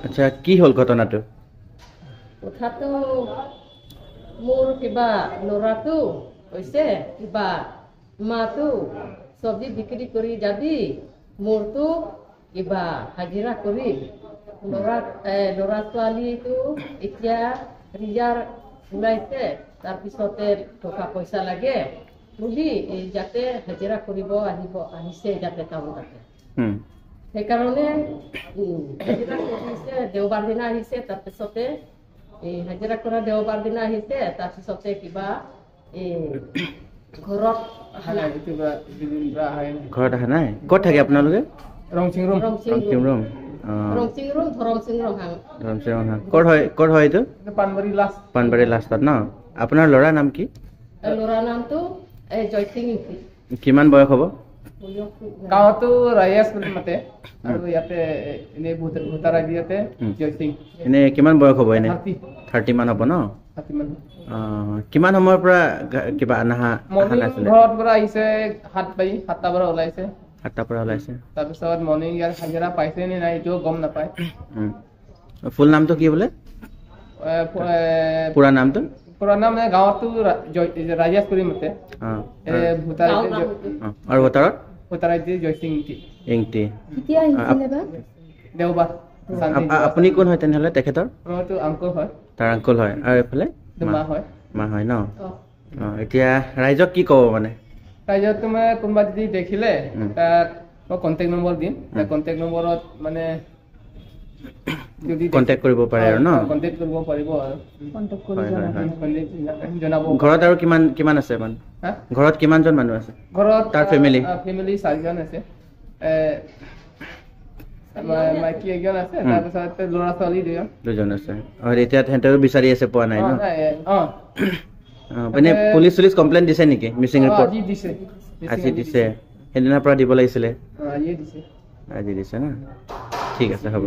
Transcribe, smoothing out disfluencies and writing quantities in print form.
আচ্ছা কি হল ঘটনাটো কথাটো মোৰ কিবা ল'ৰাটো হৈছে কিবা মাটো চব্জি বিক্ৰী কৰি যাবি মোৰটো কিবা হাজিৰা কৰি ল'ৰা ছোৱালীটো এতিয়া ৰিজাল্ট ওলাইছে তাৰপিছতে টকা পইচা লাগে বুলি যাতে হাজিৰা কৰিব আহিছে যাতে টাউন তাতে সেইকাৰণে হাজিৰা কৰিছে দেওবাৰ দিনা আহিছে তাৰপিছতে হাজিৰা কৰা দেওবাৰ দিনা আহিছে তাৰপিছতে কিবা ঘৰত অহা নাই ক'ত থাকে আপোনালোকে ৰংচিং ৰুম ক'ত হয় এইটো পানবাৰী লাষ্টত ন আপোনাৰ ল'ৰাৰ নাম কি ল'ৰাৰ নামটো জয়সিং কিমান বয়স হ'ব গাঁৱতো ৰায়েশ বুলি মাতে আৰু ইয়াতে এনে ভোটাৰ আইডিয়াতে জয়সিং এনে কিমান বয়স হ'ব এনে 30 মান হ'ব ন কিমান সময়ৰ পৰা কিবা আহা নাছিলে ঘৰত পৰা আহিছে 7টা পৰা ওলাইছে 7টা পৰা ওলাইছে তাৰপিছত মৰ্নিং ইয়াৰ হাজিৰা পাইছে নে নাই এইটো গম নাপায় ফুল নামটো কি বোলে পুৰা নামটো পুৰা নাম গাঁৱতো ৰাজেশ কৰি মতে আৰু ভোটাৰত জয়সিং ইংটি দেওবাৰ আপুনি কোন হয় তেনেহ'লে তেখেতৰ মইতো আংকুল হয় তাৰ আংকুল হয় আৰু এইফালে মা হয় ন এতিয়া ৰাইজক কি ক'ব মানে ৰাইজক তুমি কোনোবা যদি দেখিলে তাক মই কণ্টেক্ট নম্বৰ দিম কণ্টেক্ট নম্বৰত মানে কণ্টেক্ট কৰিব পাৰে আৰু ন কণ্টেক্ট কৰিব পাৰিব আৰু ঘৰত আৰু কিমান আছে মানে ঘৰত কিমানজন মানুহ আছে ঘৰত তাৰ ফেমিলি 4জন আছে মাইকী এজন আছে তাৰপিছত ল'ৰা ছোৱালী 2জন আছে আৰু এতিয়া তেহেঁতেও বিচাৰি আছে পোৱা নাই ন মানে পুলিচ কমপ্লেইন দিছে নেকি মিচিং ৰিপৰ্ট আজি দিছে সেইদিনাৰ পৰা দিব লাগিছিলে আজি দিছে ন ঠিক আছে হ'ব